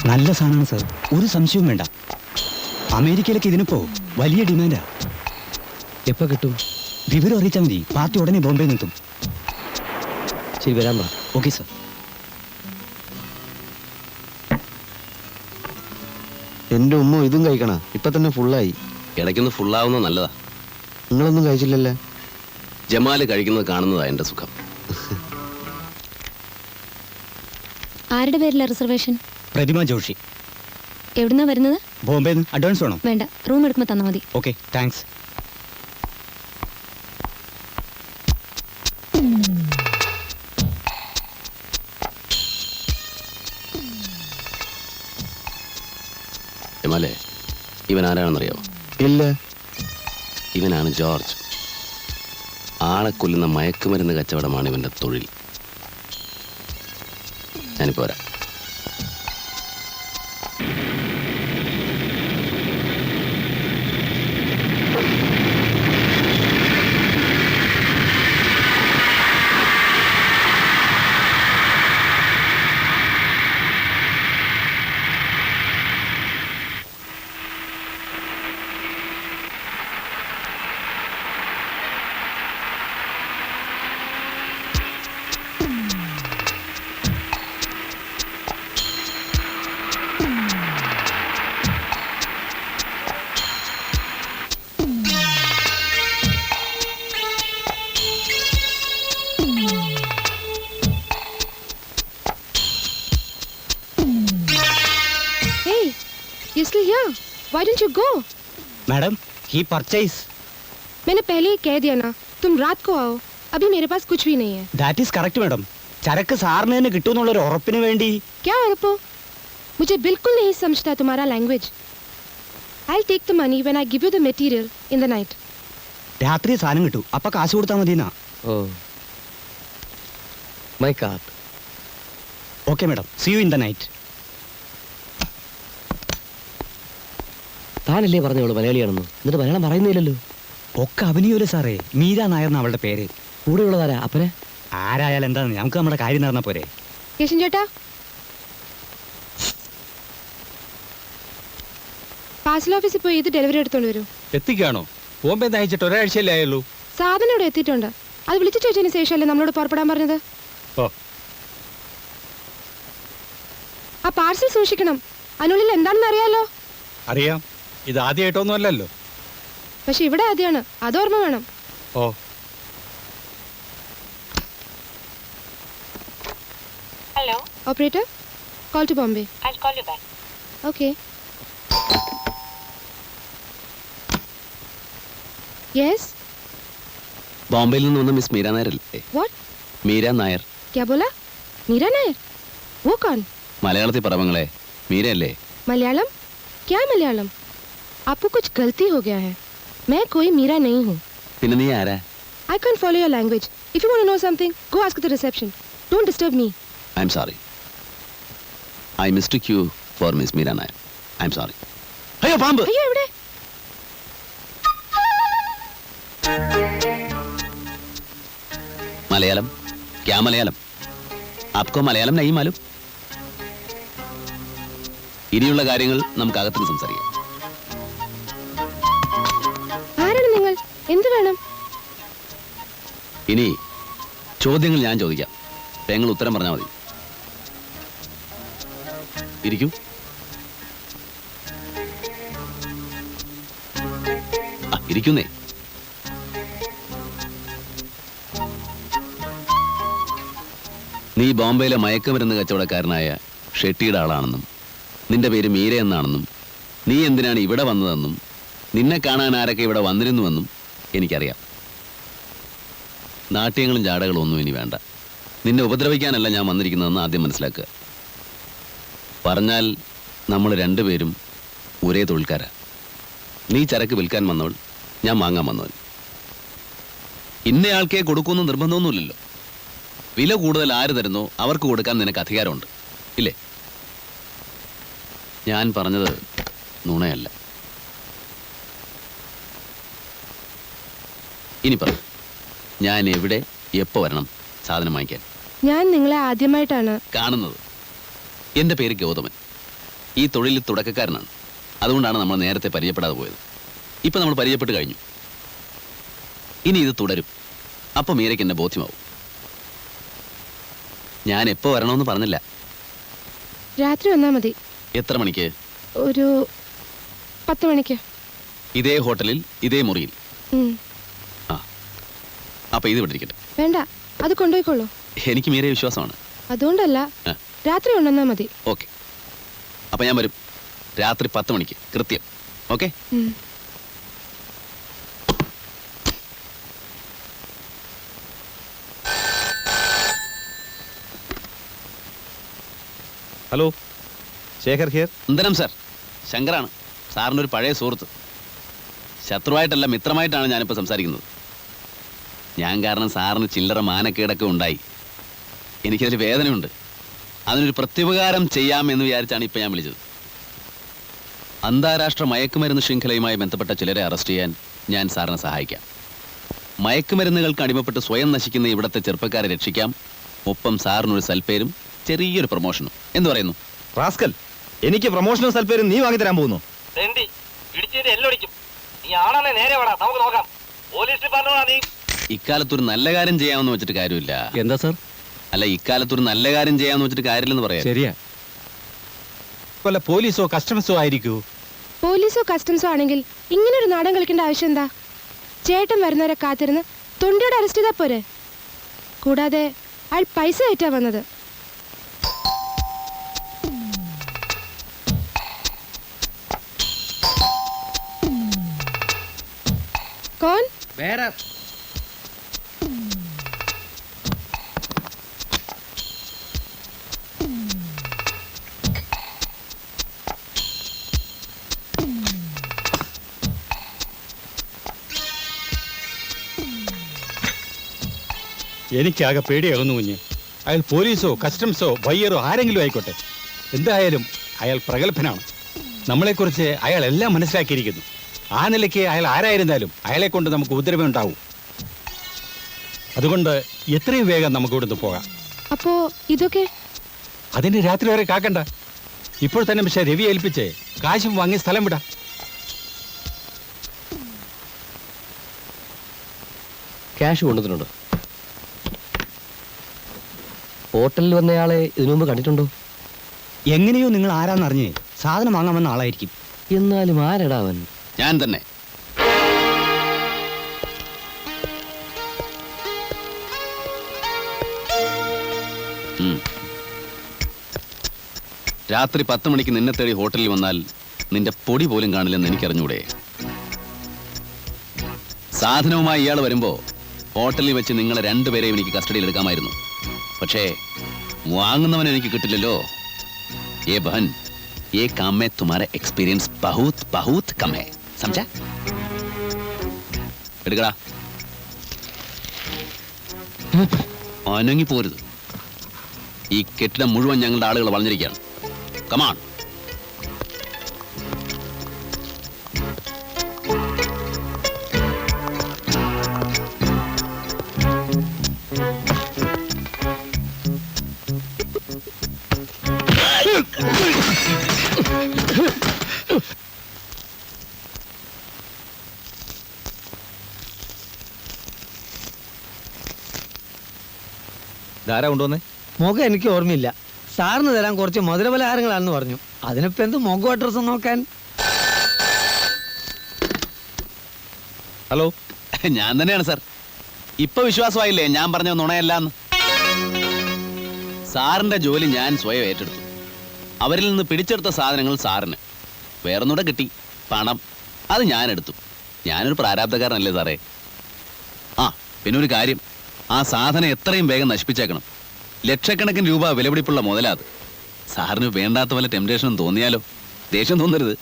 നല്ല സാധനമാണ് സാർ, ഒരു സംശയവും വേണ്ട. അമേരിക്കയിലേക്ക് ഇതിനിപ്പോ വലിയ ഡിമാൻഡാ. എപ്പോൾ കിട്ടും? വിവരം അറിയിച്ചാൽ മതി, പാർട്ടി ഉടനെ ബോംബെ നിൽക്കും. ശരി, വരാൻ പറ. Okay sir. എൻ്റെ ഉമ്മ ഇതും കഴിക്കണ, ഇപ്പൊ തന്നെ ഫുള്ളായി. ഇടയ്ക്കൊന്ന് ഫുള്ളാവുന്നത് നല്ലതാ. നിങ്ങളൊന്നും കഴിച്ചില്ലല്ലേ? ജമാല് കഴിക്കുന്നത് കാണുന്നതാ എൻ്റെ സുഖം. ആരുടെ പേരില റിസർവേഷൻ? പ്രതിമ ജോഷി. എവിടുന്നാ വരുന്നത്? ബോംബെ. അഡ്വാൻസ് വേണം? വേണ്ട, റൂം എടുക്കുമ്പോൾ തന്നാൽ മതി. Okay, thanks. ജമാലെ, ഇവൻ ആരാണെന്നറിയാമോ? ഇല്ല. ഇവനാണ് ജോർജ്. ആളെ കൊല്ലുന്ന മയക്കുമരുന്ന് കച്ചവടമാണ് ഇവൻ്റെ തൊഴിൽ. ഞാനിപ്പോൾ വരാം. You're still here. Why don't you go? Madam, he purchase. मैंने पहले ही कह दिया ना, तुम रात को आओ. अभी मेरे पास कुछ भी नहीं है. That is correct, madam. ചരക്ക് സാറിന് തന്നെ കിട്ടുമെന്നുള്ളൊരു ഉറപ്പിന് വേണ്ടി. क्या उरपो? मुझे बिल्कुल नहीं समझता तुम्हारा language. I'll take the money when I give you the material in the night. രാത്രി സാധനം കിട്ടും, അപ്പൊ കാശ് കൊടുത്താൽ മതിയെന്നാ. Oh, my card. Okay madam, see you in the night. താനല്ലേ പറഞ്ഞോളൂ മലയാളിയാണെന്ന്, എന്നിട്ട് മലയാളം പറയുന്നില്ലല്ലോ. ഒക്കെ അഭിനയൂല സാറേ. മീര നായർന്ന അവളുടെ പേര്. കൂടെയുള്ളതാരാ? അപ്പനെ? ആരായാലും എന്താന്ന്, നമുക്ക് നമ്മുടെ കാര്യം നടന്നാ പോരെ. കേശൻ ചേട്ടാ, പാർസൽ ഓഫീസിൽ പോയി ഇത് ഡെലിവറി എടുത്തോണ്ട് വരൂ. എത്തിക്കാണോ? ബോംബെ അയച്ചിട്ട് ഒരാഴ്ചയല്ലേ ആയുള്ളൂ. സാധനം ഇവിടെ എത്തിയിട്ടുണ്ട്. അത് വിളിച്ചു ചോദിച്ചതിന് ശേഷമല്ലേ നമ്മളോട് പുറപ്പെടാൻ പറഞ്ഞത്. ഓ, ആ പാർസൽ സൂക്ഷിക്കണം. അതിനുള്ളിൽ എന്താണെന്ന് അറിയാലോ. അറിയാം. ഇത് ആദ്യമായിട്ടൊന്നും അല്ലല്ലോ. പക്ഷെ ഇവിടെ ആദ്യമാണ്, അതോർമ്മ വേണം. ഓ, Hello, operator, call to Bombay. I'll call you back. Okay. Yes. ബോംബെയിൽ നിന്ന് വന്ന മിസ് മീര നായർ അല്ലേ? What? മീര നായർ. क्या बोला? मीरा नायर? वो कौन? മലയാളത്തിൽ പറവങ്ങളെ, മീരയല്ലേ? मलयालम? क्या मलयालम? आपको कुछ गलती हो गया है. मैं कोई मीरा नहीं हूँ. പിന്നെ നീ ആരാ? I can't follow your language. If you want to know something, go ask at the reception. Don't disturb me. I'm sorry. I mistook you for Miss Meera Nair. I'm sorry. അയ്യോ, പാമ്പ്! അയ്യോ, എവിടെ? മലയാളം? ക്യാ മലയാളം? ആപ്കോ മലയാളം നഹീ മാലൂം? ഇനിയുള്ള കാര്യങ്ങൾ നമുക്ക് അകത്തിന് സംസാരിക്കാം. ആരാണ് നിങ്ങൾ? എന്ത് വേണം? ഇനി ചോദ്യങ്ങൾ ഞാൻ ചോദിക്കാം, നിങ്ങൾ ഉത്തരം പറഞ്ഞാൽ മതി. ഇരിക്കൂ. ഇരിക്കുന്നേ. നീ ബോംബെയിലെ മയക്കുമരുന്ന് കച്ചവടക്കാരനായ ഷെട്ടിയുടെ ആളാണെന്നും നിന്റെ പേര് മീര എന്നാണെന്നും നീ എന്തിനാണ് ഇവിടെ വന്നതെന്നും നിന്നെ കാണാൻ ആരൊക്കെ ഇവിടെ വന്നിരുന്നുവെന്നും എനിക്കറിയാം. നാട്യങ്ങളും ജാടകളും ഒന്നും ഇനി വേണ്ട. നിന്നെ ഉപദ്രവിക്കാനല്ല ഞാൻ വന്നിരിക്കുന്നതെന്ന് ആദ്യം മനസ്സിലാക്കുക. പറഞ്ഞാൽ നമ്മൾ രണ്ടുപേരും ഒരേ തൊഴിൽക്കാരാ. നീ ചരക്ക് വിൽക്കാൻ വന്നവൾ, ഞാൻ വാങ്ങാൻ വന്നവൻ. ഇന്നയാൾക്കേ കൊടുക്കുമെന്ന് നിർബന്ധമൊന്നുമില്ലല്ലോ. വില കൂടുതൽ ആര് തരുന്നോ അവർക്ക് കൊടുക്കാൻ നിനക്ക് അധികാരമുണ്ട്, ഇല്ലേ? ഞാൻ പറഞ്ഞത് നുണയല്ല. ഇനി പറ, ഞാൻ എവിടെ എപ്പോൾ വരണം സാധനം വാങ്ങിക്കാൻ? ഞാൻ നിങ്ങളെ ആദ്യമായിട്ടാണ് കാണുന്നത്. എൻ്റെ പേര് ഗൗതമൻ. ഈ തൊഴിലിൽ തുടക്കക്കാരനാണ്. അതുകൊണ്ടാണ് നമ്മൾ നേരത്തെ പരിചയപ്പെടാതെ പോയത്. ഇപ്പം നമ്മൾ പരിചയപ്പെട്ട് കഴിഞ്ഞു. ഇനി ഇത് തുടരും. അപ്പം മീരയ്ക്ക് എന്നെ ബോധ്യമാവും. ഞാൻ എപ്പോൾ വരണമെന്ന് പറഞ്ഞില്ല. രാത്രി വന്നാൽ മതി. എത്ര മണിക്ക്? ഒരു 10 മണിക്ക്. ഇതേ ഹോട്ടലിൽ, ഇതേ മുറിയിൽ. ഉം. ആ, അപ്പം ഇത് വിട്ടിരിക്കട്ടെ. വേണ്ട, അത് കൊണ്ടുപോയിക്കോളൂ. എനിക്ക് മീരയെ വിശ്വാസമാണ്. അതുകൊണ്ടല്ല, ആ. രാത്രി കൊണ്ടുവന്നാൽ മതി. ഓക്കെ, അപ്പം ഞാൻ വരും രാത്രി 10 മണിക്ക് കൃത്യം. ഓക്കെ. ഉം. Hello, Shekhar here. വന്ദനം സാർ, ശങ്കറാണ്. സാറിൻ്റെ ഒരു പഴയ സുഹൃത്ത്. ശത്രുവായിട്ടല്ല, മിത്രമായിട്ടാണ് ഞാനിപ്പോൾ സംസാരിക്കുന്നത്. ഞാൻ കാരണം സാറിന് ചില്ലറ മാനക്കേടൊക്കെ ഉണ്ടായി. എനിക്കതിൽ വേദനയുണ്ട്. അതിനൊരു പ്രത്യുപകാരം ചെയ്യാമെന്ന് വിചാരിച്ചാണ് ഇപ്പം ഞാൻ വിളിച്ചത്. അന്താരാഷ്ട്ര മയക്കുമരുന്ന് ശൃംഖലയുമായി ബന്ധപ്പെട്ട ചിലരെ അറസ്റ്റ് ചെയ്യാൻ ഞാൻ സാറിനെ സഹായിക്കാം. മയക്കുമരുന്നുകൾക്ക് അടിമപ്പെട്ട് സ്വയം നശിക്കുന്ന ഇവിടുത്തെ ചെറുപ്പക്കാരെ രക്ഷിക്കാം. ഒപ്പം സാറിനൊരു സൽപ്പേരും ചെറിയൊരു പ്രൊമോഷനും. എന്ത് പറയുന്നു? റാസ്കൽ, എനിക്ക് പ്രൊമോഷണൽ സൽപ്പേരും നീ വാങ്ങി തരാൻ പോകുന്നു. ഇക്കാലത്തൊരു നല്ല കാര്യം ചെയ്യാമെന്ന് വെച്ചിട്ട് കാര്യമില്ല. എന്താ സാർ? അല്ല, ഇക്കാലത്തൊരു നല്ല കാര്യം ചെയ്യാമെന്ന് വെച്ചിട്ട് കാര്യമില്ലെന്ന് പറയാം. ശരിയാ. വല്ല പോലീസോ കസ്റ്റംസോ ആയിരിക്കൂ. പോലീസോ കസ്റ്റംസോ ആണെങ്കിൽ ഇങ്ങനൊരു നാടൻ കളിക്കേണ്ട ആവശ്യം എന്താ? ചേട്ടൻ വരുന്നവരെ കാത്തിരുന്ന് തൊണ്ടിയോടെ അറസ്റ്റ് ചെയ്താൽ പോരെ? കൂടാതെ അയാൾ പൈസ കയറ്റാ വന്നത്. കോൺ? എനിക്കാകെ പേടിയാകുന്നു കുഞ്ഞ്. അയാൾ പോലീസോ കസ്റ്റംസോ ബയ്യറോ ആരെങ്കിലും ആയിക്കോട്ടെ, എന്തായാലും അയാൾ പ്രഗത്ഭനാണ്. നമ്മളെക്കുറിച്ച് അയാൾ എല്ലാം മനസ്സിലാക്കിയിരിക്കുന്നു. ആ നിലയ്ക്ക് അയാൾ ആരായിരുന്നാലും അയാളെ കൊണ്ട് നമുക്ക് ഉപദ്രവം. അതുകൊണ്ട് എത്രയും വേഗം നമുക്ക് ഇവിടുന്ന് പോകാം. അപ്പോ ഇതൊക്കെ അതിന് രാത്രി വരെ കാക്കണ്ട. ഇപ്പോൾ തന്നെ പക്ഷേ രവി ഏൽപ്പിച്ച് കാശും വാങ്ങി സ്ഥലം വിടാം. ക്യാഷ് കൊണ്ടുവന്നിട്ടുണ്ടോ? ഹോട്ടലിൽ വന്നയാളെ ഇതിനു മുമ്പ് കണ്ടിട്ടുണ്ടോ? എങ്ങനെയോ നിങ്ങൾ ആരാന്നറിഞ്ഞേ സാധനം വാങ്ങാൻ വന്ന ആളായിരിക്കും. എന്നാലും ആരെടാ അവൻ? ഞാൻ തന്നെ. രാത്രി 10 മണിക്ക് നിന്നെ തേടി ഹോട്ടലിൽ വന്നാൽ നിന്റെ പൊടി പോലും കാണില്ലെന്ന് എനിക്കറിഞ്ഞൂടെ? സാധനവുമായി ഇയാൾ വരുമ്പോ ഹോട്ടലിൽ വെച്ച് നിങ്ങളെ രണ്ടുപേരെയും എനിക്ക് കസ്റ്റഡിയിൽ എടുക്കാമായിരുന്നു. പക്ഷേ വാങ്ങുന്നവൻ എനിക്ക് കിട്ടില്ലല്ലോ. ഏ ബഹൻ, ये काम में तुम्हारा एक्सपीरियंस बहुत बहुत कम है, समझा? എടുക്കടാ. അനങ്ങി പോരുത്. ഈ കെട്ടിടം മുഴുവൻ ഞങ്ങളുടെ ആളുകൾ വളഞ്ഞിരിക്കുകയാണ്. കമാൺ. ധാരാ കൊണ്ടുവന്നേ. മുഖം എനിക്ക് ഓർമ്മയില്ല. സാറിന് തരാൻ കുറച്ച് മധുരപലഹാരങ്ങളാണെന്ന് പറഞ്ഞു. അതിനിപ്പോ എന്ത് മുഖം അഡ്രസ് നോക്കാൻ? ഹലോ, ഞാൻ തന്നെയാണ് സാർ. ഇപ്പൊ വിശ്വാസമായില്ലേ ഞാൻ പറഞ്ഞ നുണയല്ലാന്ന്? സാറിന്റെ ജോലി ഞാൻ സ്വയം ഏറ്റെടുത്തു. അവരിൽ നിന്ന് പിടിച്ചെടുത്ത സാധനങ്ങൾ സാറിന്, വേറൊന്നുകൂടെ കിട്ടി, പണം. അത് ഞാൻ എടുത്തു. ഞാനൊരു പ്രാരാബ്ധക്കാരനല്ലേ സാറേ? ആ പിന്നെ ഒരു കാര്യം, ആ സാധനം എത്രയും വേഗം നശിപ്പിച്ചേക്കണം. ലക്ഷക്കണക്കിന് രൂപ വിലപിടിപ്പുള്ള മുതലാത്. സാറിന് വേണ്ടാത്ത വല്ല ടെംപ്റ്റേഷനും തോന്നിയാലോ? ദേഷ്യം തോന്നരുത്,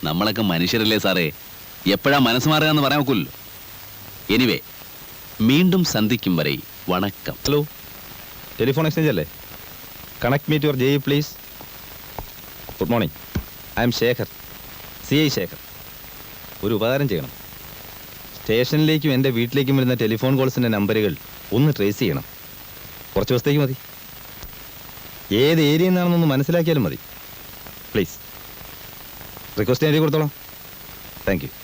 നമ്മളൊക്കെ മനുഷ്യരല്ലേ സാറേ, എപ്പോഴാ മനസ്സ് മാറുക എന്ന് പറയാൻ ഒക്കില്ലല്ലോ. എനിവേ, വീണ്ടും സന്ധിക്കും വരെ വണക്കം. ഹലോ, ടെലിഫോൺ എക്സ്ചേഞ്ച് അല്ലേ? Connect me to your JE please. Good morning, I am Shekhar, CI Shekhar. ഒരു ഉപകാരം ചെയ്യണം. സ്റ്റേഷനിലേക്കും എൻ്റെ വീട്ടിലേക്കും വരുന്ന ടെലിഫോൺ കോൾസിൻ്റെ നമ്പറുകൾ ഒന്ന് ട്രേസ് ചെയ്യണം. കുറച്ച് ദിവസത്തേക്ക് മതി. ഏത് ഏരിയയിൽ നിന്നാണെന്നൊന്ന് മനസ്സിലാക്കിയാലും മതി പ്ലീസ്. റിക്വസ്റ്റ് എഴുതി കൊടുത്തോളാം. Thank you.